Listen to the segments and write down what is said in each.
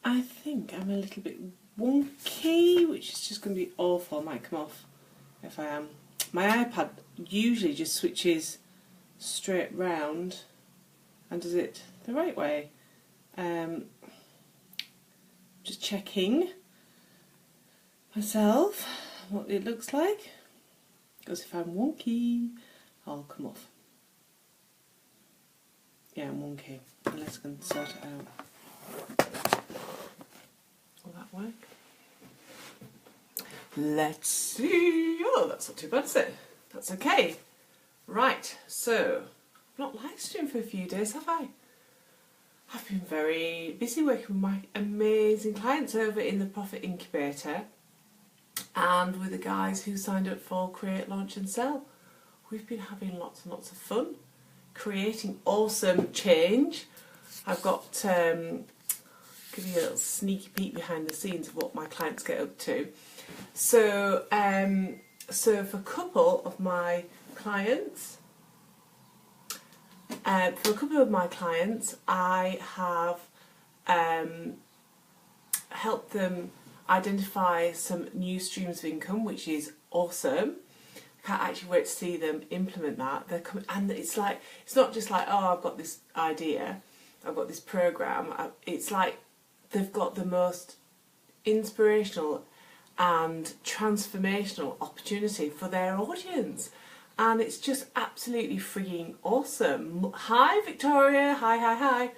I think I'm a little bit wonky, which is just going to be awful. I might come off if I am. My iPad usually just switches straight round and does it the right way. Just checking myself what it looks like, because if I'm wonky, I'll come off. Yeah, I'm wonky. Let's go and sort it out. Will that work? Let's see. Oh, that's not too bad, is it? That's okay. Right, so I've not live streamed for a few days, have I? I've been very busy working with my amazing clients over in the Profit Incubator and with the guys who signed up for Create, Launch and Sell. We've been having lots and lots of fun, creating awesome change. I've got, give you a little sneaky peek behind the scenes of what my clients get up to. So, so for a couple of my clients, I have helped them identify some new streams of income, which is awesome. I can't actually wait to see them implement that. They're coming, and it's like, it's not just like, oh, I've got this idea, I've got this program. It's like they've got the most inspirational and transformational opportunity for their audience. And it's just absolutely freaking awesome. Hi Victoria, hi.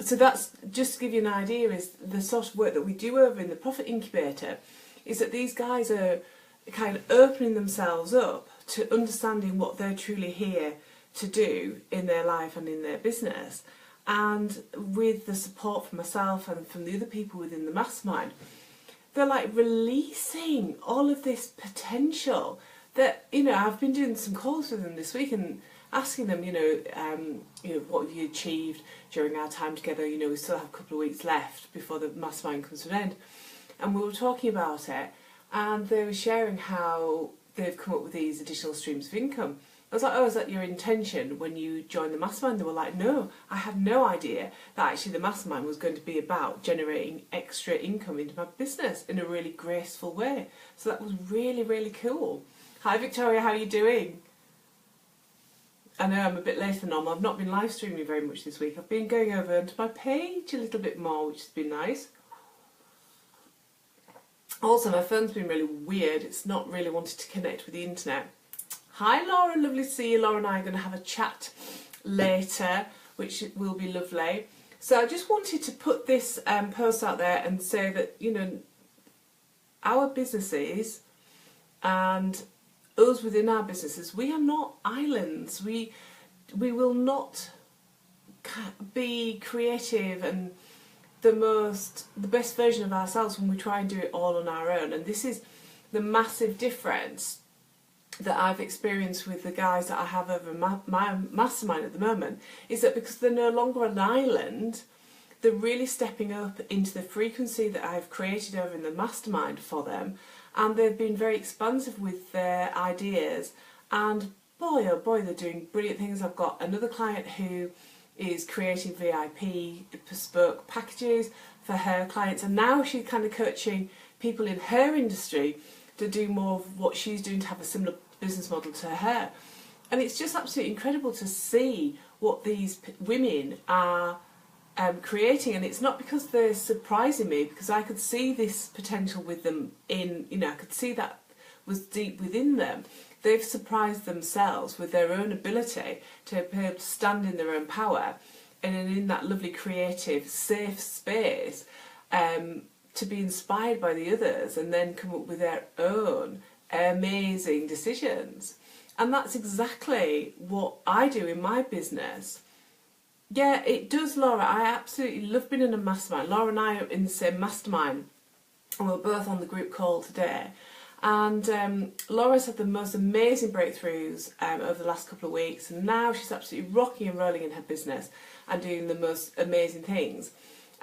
So that's, just to give you an idea, is the sort of work that we do over in the Profit Incubator, is that these guys are kind of opening themselves up to understanding what they're truly here to do in their life and in their business. And with the support from myself and from the other people within the mastermind, they're like releasing all of this potential that, you know, I've been doing some calls with them this week and asking them, you know, what have you achieved during our time together? You know, we still have a couple of weeks left before the mastermind comes to an end. And we were talking about it, and they were sharing how they've come up with these additional streams of income. I was like, oh, is that your intention when you joined the mastermind? They were like, no, I had no idea that actually the mastermind was going to be about generating extra income into my business in a really graceful way. So that was really, really cool. Hi Victoria, how are you doing? I know I'm a bit later than normal. I've not been live streaming very much this week. I've been going over to my page a little bit more, which has been nice. Also, my phone's been really weird. It's not really wanted to connect with the internet. Hi Laura, lovely to see you. Laura and I are going to have a chat later, which will be lovely. So I just wanted to put this post out there and say that, you know, our businesses and us within our businesses, we are not islands. We will not be creative and the best version of ourselves when we try and do it all on our own. And this is the massive difference that I've experienced with the guys that I have over my mastermind at the moment, is that because they're no longer an island, they're really stepping up into the frequency that I've created over in the mastermind for them, and they've been very expansive with their ideas, and boy oh boy, they're doing brilliant things. I've got another client who is creating VIP bespoke packages for her clients, and now she's kind of coaching people in her industry to do more of what she's doing, to have a similar business model to her. And it's just absolutely incredible to see what these women are creating. And it's not because they're surprising me, because I could see this potential with them in, you know, I could see that was deep within them. They've surprised themselves with their own ability to be able to stand in their own power and in that lovely creative safe space, to be inspired by the others and then come up with their own amazing decisions. And that's exactly what I do in my business. Yeah, it does, Laura. I absolutely love being in a mastermind. Laura and I are in the same mastermind, and we're both on the group call today. And Laura's had the most amazing breakthroughs over the last couple of weeks, and now she's absolutely rocking and rolling in her business and doing the most amazing things.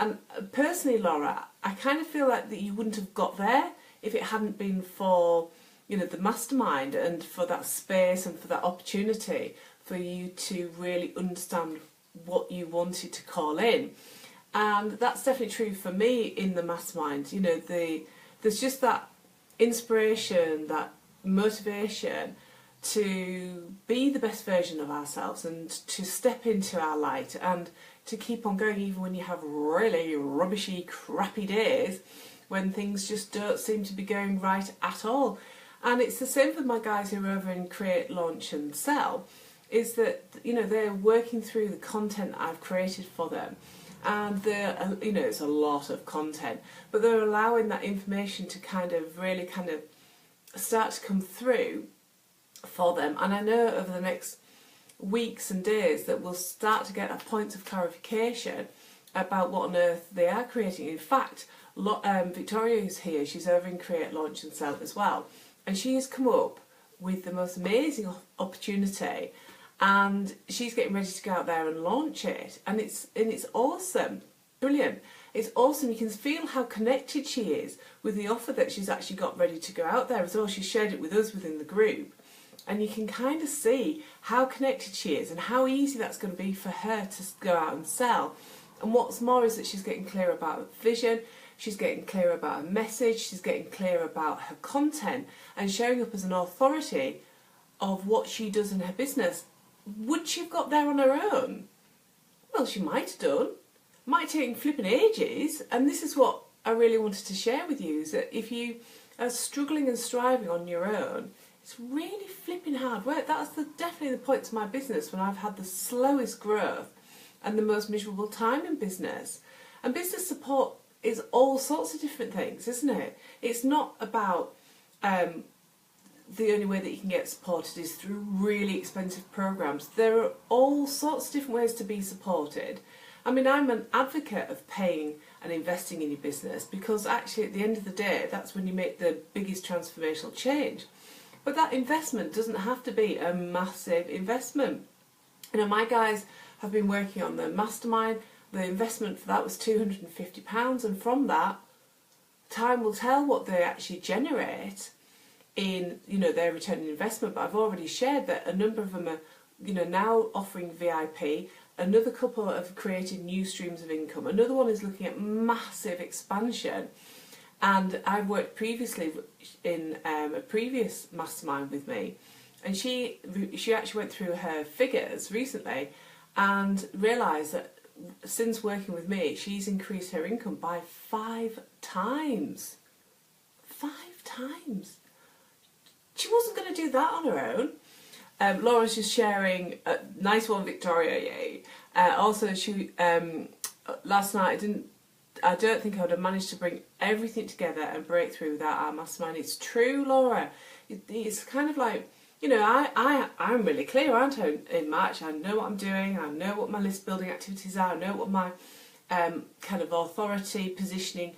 And personally, Laura, I kind of feel like that you wouldn't have got there if it hadn't been for, you know, the mastermind and for that space and for that opportunity for you to really understand what you wanted to call in. And that's definitely true for me in the mastermind. You know, there's just that inspiration, that motivation to be the best version of ourselves and to step into our light and to keep on going even when you have really rubbishy, crappy days when things just don't seem to be going right at all. And it's the same for my guys who are over in Create, Launch and Sell, is that, you know, they're working through the content I've created for them. And they're, you know, it's a lot of content, but they're allowing that information to kind of really kind of start to come through for them. And I know over the next weeks and days that we'll start to get a point of clarification about what on earth they are creating. In fact, Victoria is here, she's over in Create, Launch and Sell as well, and she has come up with the most amazing opportunity, and she's getting ready to go out there and launch it, and it's awesome, brilliant. It's awesome. You can feel how connected she is with the offer that she's actually got ready to go out there as well. She shared it with us within the group, and you can kind of see how connected she is and how easy that's going to be for her to go out and sell. And what's more is that she's getting clear about her vision, she's getting clear about her message, she's getting clear about her content and showing up as an authority of what she does in her business. Would she have got there on her own? Well, she might have done. Might take flipping ages, and this is what I really wanted to share with you, is that if you are struggling and striving on your own, it's really flipping hard work. That's definitely the point to my business when I've had the slowest growth and the most miserable time in business. And business support is all sorts of different things, isn't it? It's not about the only way that you can get supported is through really expensive programs. There are all sorts of different ways to be supported. I mean, I'm an advocate of paying and investing in your business because actually at the end of the day, that's when you make the biggest transformational change. But that investment doesn't have to be a massive investment. You know, my guys have been working on the mastermind. The investment for that was £250, and from that, time will tell what they actually generate in, you know, their return on investment. But I've already shared that a number of them are, you know, now offering VIP. Another couple have created new streams of income. Another one is looking at massive expansion. And I've worked previously in a previous mastermind with me, and she actually went through her figures recently and realised that since working with me, she's increased her income by 5 times. 5 times. She wasn't going to do that on her own. Laura's just sharing, nice one, Victoria, yay. Also, she last night I don't think I would have managed to bring everything together and break through without our mastermind. It's true, Laura. It's kind of like, you know, I'm really clear, aren't I, in March? I know what I'm doing, I know what my list building activities are, I know what my kind of authority positioning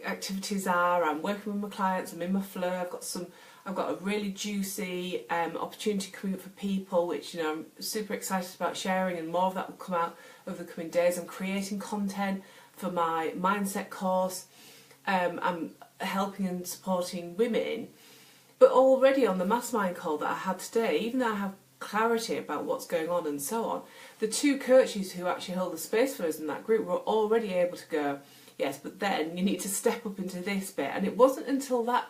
activities are. I'm working with my clients, I'm in my flow, I've got a really juicy opportunity coming up for people, which, you know, I'm super excited about sharing, and more of that will come out over the coming days. I'm creating content for my mindset course. I'm helping and supporting women. But already on the mastermind call that I had today, even though I have clarity about what's going on and so on, the 2 coaches who actually hold the space for us in that group were already able to go, yes, but then you need to step up into this bit. And it wasn't until that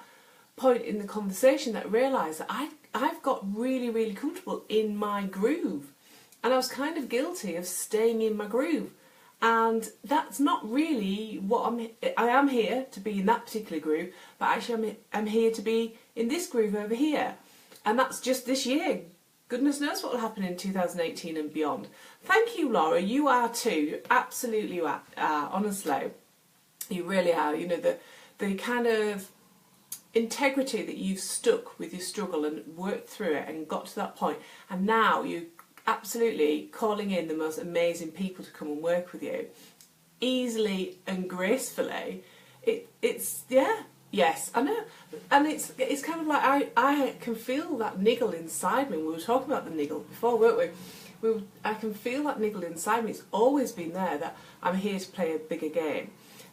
point in the conversation that I realised that I've got really, really comfortable in my groove. And I was kind of guilty of staying in my groove. And that's not really what I am here to be in that particular groove, but actually I'm here to be in this groove over here. And that's just this year. Goodness knows what will happen in 2018 and beyond. Thank you, Laura. You are too. Absolutely you are. Honestly, you really are. You know, the kind of integrity that you've stuck with your struggle and worked through it and got to that point, and now you absolutely calling in the most amazing people to come and work with you easily and gracefully. It's yes, I know. And it's kind of like I can feel that niggle inside me. We were talking about the niggle before, weren't we? I can feel that niggle inside me. It's always been there, that I'm here to play a bigger game.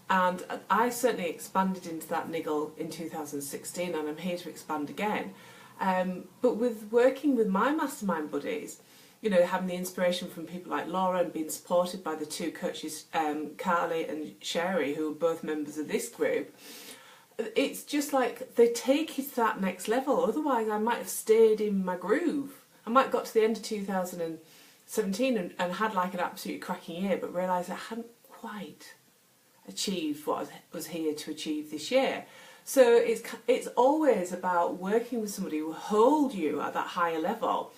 And I certainly expanded into that niggle in 2016, and I'm here to expand again. But with working with my mastermind buddies, you know, having the inspiration from people like Laura and being supported by the two coaches, Carly and Sherry, who are both members of this group, it's just like they take you to that next level. Otherwise, I might have stayed in my groove. I might have got to the end of 2017 and had like an absolutely cracking year, but realised I hadn't quite achieved what I was here to achieve this year. So it's always about working with somebody who will hold you at that higher level,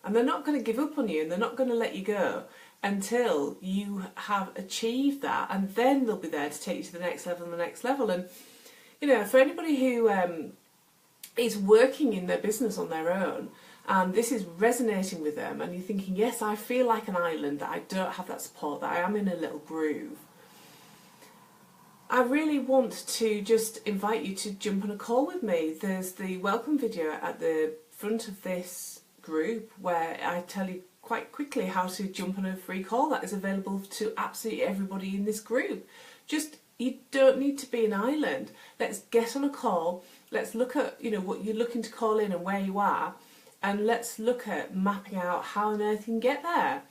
and they're not going to give up on you, and they're not going to let you go until you have achieved that, and then they'll be there to take you to the next level and the next level. And you know, for anybody who is working in their business on their own, and this is resonating with them, and you're thinking, yes, I feel like an island, that I don't have that support, that I am in a little groove, I really want to just invite you to jump on a call with me. There's the welcome video at the front of this group where I tell you quite quickly how to jump on a free call that is available to absolutely everybody in this group. Just, you don't need to be an island. Let's get on a call. Let's look at, you know, what you're looking to call in and where you are, and let's look at mapping out how on earth you can get there.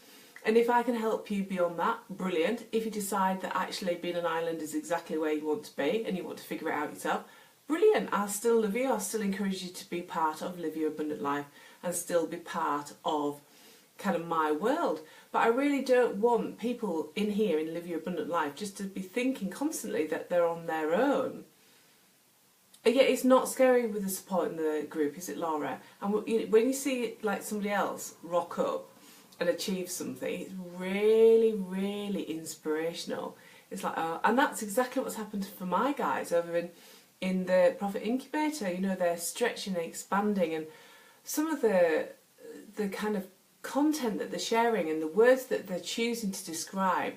And if I can help you beyond that, brilliant. If you decide that actually being an island is exactly where you want to be and you want to figure it out yourself, brilliant. I'll still love you. I'll still encourage you to be part of Live Your Abundant Life and still be part of kind of my world. But I really don't want people in here in Live Your Abundant Life just to be thinking constantly that they're on their own. And yet it's not scary with the support in the group, is it, Laura? And when you see like somebody else rock up and achieve something, it's really, really inspirational. It's like, and that's exactly what's happened for my guys over in the Profit Incubator. You know, they're stretching and expanding, and some of the kind of content that they're sharing and the words that they're choosing to describe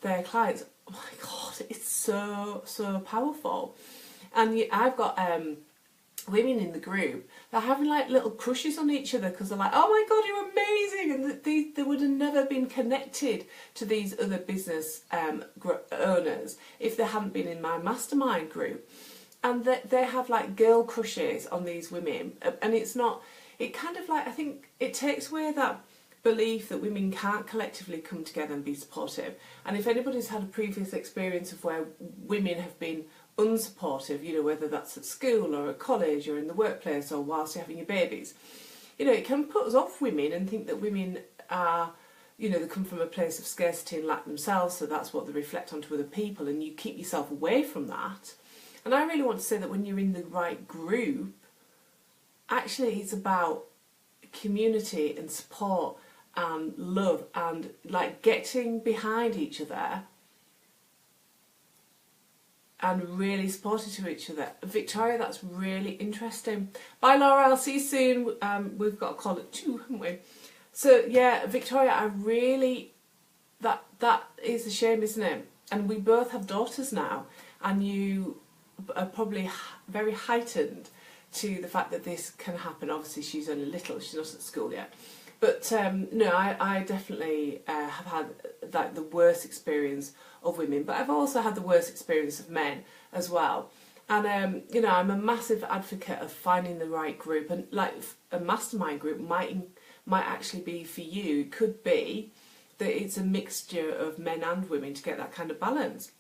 their clients, oh my God, it's so, so powerful. And I've got women in the group that are having like little crushes on each other because they're like, oh my God, you're amazing, and they would have never been connected to these other business owners if they hadn't been in my mastermind group. And they have like girl crushes on these women, and it's not, it kind of like, I think it takes away that belief that women can't collectively come together and be supportive. And if anybody's had a previous experience of where women have been unsupportive, you know, whether that's at school or at college or in the workplace or whilst you're having your babies, you know, it can put us off women and think that women are, you know, they come from a place of scarcity and lack themselves, so that's what they reflect onto other people, and you keep yourself away from that. And I really want to say that when you're in the right group, actually it's about community and support and love and like getting behind each other and really supportive to each other. Victoria, that's really interesting. Bye Laura, I'll see you soon. We've got a call at 2, haven't we? So yeah, Victoria, I really, that is a shame, isn't it? And we both have daughters now, and you are probably very heightened to the fact that this can happen. Obviously she's only little, she's not at school yet. But no, I definitely have had like the worst experience of women, but I've also had the worst experience of men as well. And you know, I'm a massive advocate of finding the right group, and like a mastermind group might actually be for you. It could be that it's a mixture of men and women to get that kind of balance.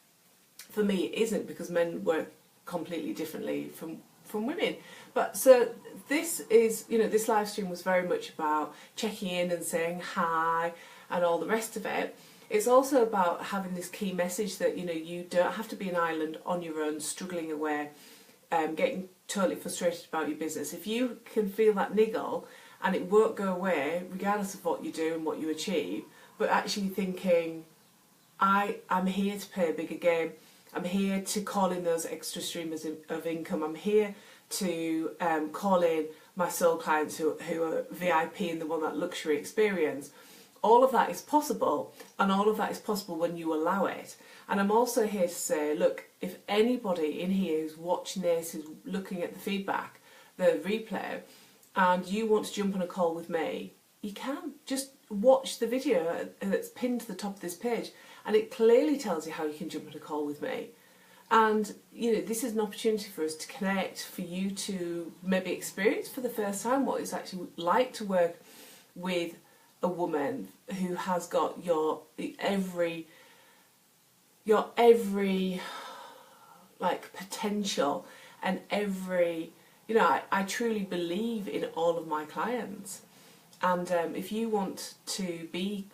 For me, it isn't, because men work completely differently from women. But so this is, you know, this live stream was very much about checking in and saying hi and all the rest of it. It's also about having this key message that, you know, you don't have to be an island on your own, struggling away, getting totally frustrated about your business. If you can feel that niggle and it won't go away, regardless of what you do and what you achieve, but actually thinking, I'm here to play a bigger game. I'm here to call in those extra streamers of income. I'm here to call in my soul clients who are VIP and they want that luxury experience. All of that is possible, and all of that is possible when you allow it. And I'm also here to say, look, if anybody in here who's watching this, who's looking at the feedback, the replay, and you want to jump on a call with me, you can. Just watch the video that's pinned to the top of this page, and it clearly tells you how you can jump on a call with me. And, you know, this is an opportunity for us to connect, for you to maybe experience for the first time what it's actually like to work with a woman who has got your every like potential and every, you know, I truly believe in all of my clients. And if you want to be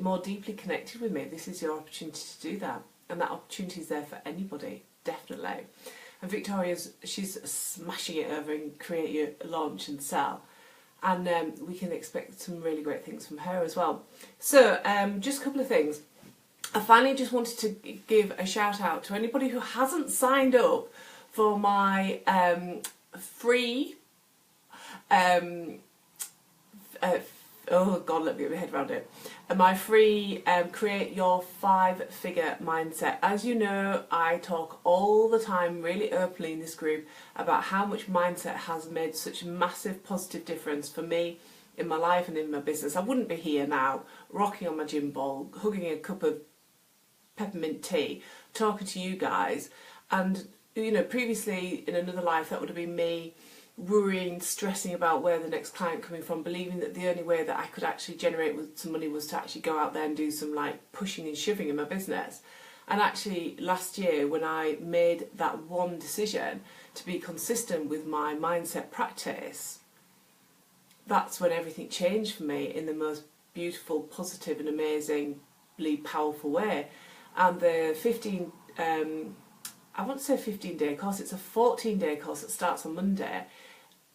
more deeply connected with me, this is your opportunity to do that. And that opportunity is there for anybody, definitely. And she's smashing it over in Create Your Launch and Sell. And we can expect some really great things from her as well. So, just a couple of things. I finally just wanted to give a shout out to anybody who hasn't signed up for my free oh god, let me get my head around it. My free Create Your 5-Figure Mindset. As you know, I talk all the time really openly in this group about how much mindset has made such a massive positive difference for me in my life and in my business. I wouldn't be here now rocking on my gym ball, hugging a cup of peppermint tea, talking to you guys. And you know, previously in another life that would have been me worrying, stressing about where the next client coming from, believing that the only way that I could actually generate with some money was to actually go out there and do some like pushing and shoving in my business. And actually last year, when I made that one decision to be consistent with my mindset practice, that's when everything changed for me in the most beautiful, positive and amazingly powerful way. And the 15 I want to say 15-day course, it's a 14-day course that starts on Monday.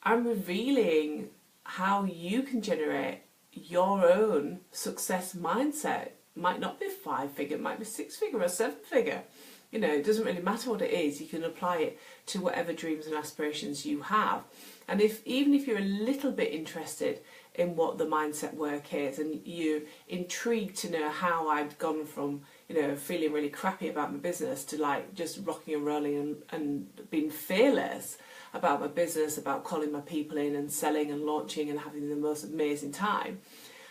I'm revealing how you can generate your own success mindset. Might not be 5-figure, might be 6-figure or 7-figure. You know, it doesn't really matter what it is. You can apply it to whatever dreams and aspirations you have. And even if you're a little bit interested in what the mindset work is and you're intrigued to know how I've gone from, you know, feeling really crappy about my business to like just rocking and rolling and being fearless about my business, about calling my people in and selling and launching and having the most amazing time,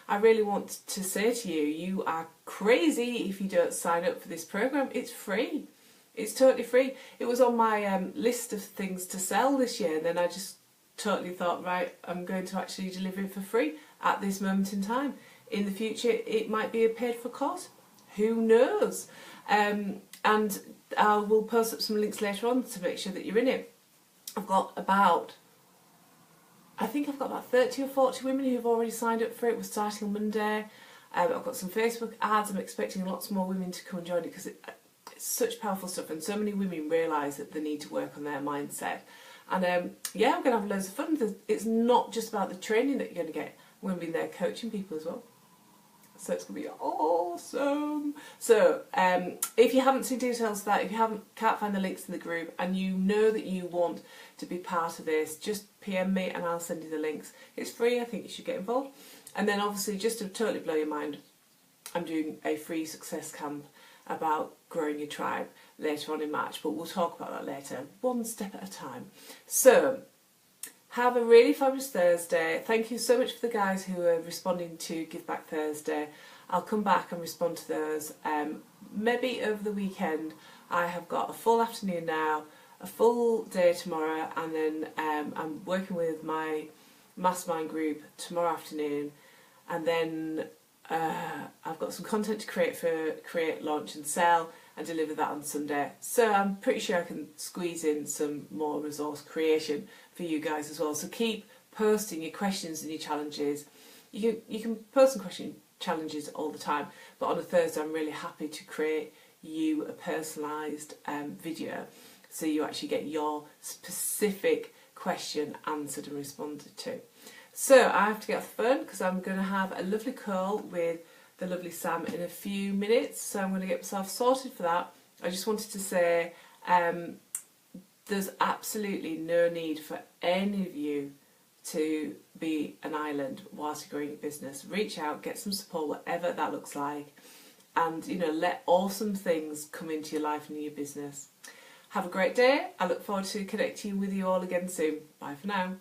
I really want to say to you, you are crazy if you don't sign up for this program. It's free. It's totally free. It was on my list of things to sell this year, and then I just totally thought, right, I'm going to actually deliver it for free at this moment in time. In the future, it might be a paid for course. Who knows? And I will post up some links later on to make sure that you're in it. I've got about 30 or 40 women who've already signed up for it. We're starting on Monday. I've got some Facebook ads. I'm expecting lots more women to come and join it because it's such powerful stuff, and so many women realise that they need to work on their mindset. And yeah, I'm going to have loads of fun. It's not just about the training that you're going to get. I'm going to be there coaching people as well. So it's going to be awesome. So if you haven't seen details of that, if you can't find the links in the group, and you know that you want to be part of this, just PM me and I'll send you the links. It's free. I think you should get involved. And then obviously, just to totally blow your mind, I'm doing a free success camp about growing your tribe later on in March, but we'll talk about that later, one step at a time. So have a really fabulous Thursday. Thank you so much for the guys who are responding to Give Back Thursday. I'll come back and respond to those maybe over the weekend. I have got a full afternoon now, a full day tomorrow, and then I'm working with my mastermind group tomorrow afternoon, and then I've got some content to create for Create, Launch and Sell and deliver that on Sunday. So I'm pretty sure I can squeeze in some more resource creation for you guys as well. So keep posting your questions and your challenges. You can post some question challenges all the time, but on a Thursday I'm really happy to create you a personalised video so you actually get your specific question answered and responded to. So I have to get off the phone because I'm going to have a lovely call with the lovely Sam in a few minutes. So I'm going to get myself sorted for that. I just wanted to say there's absolutely no need for any of you to be an island whilst you're growing your business. Reach out, get some support, whatever that looks like, and let awesome things come into your life and your business. Have a great day. I look forward to connecting with you all again soon. Bye for now.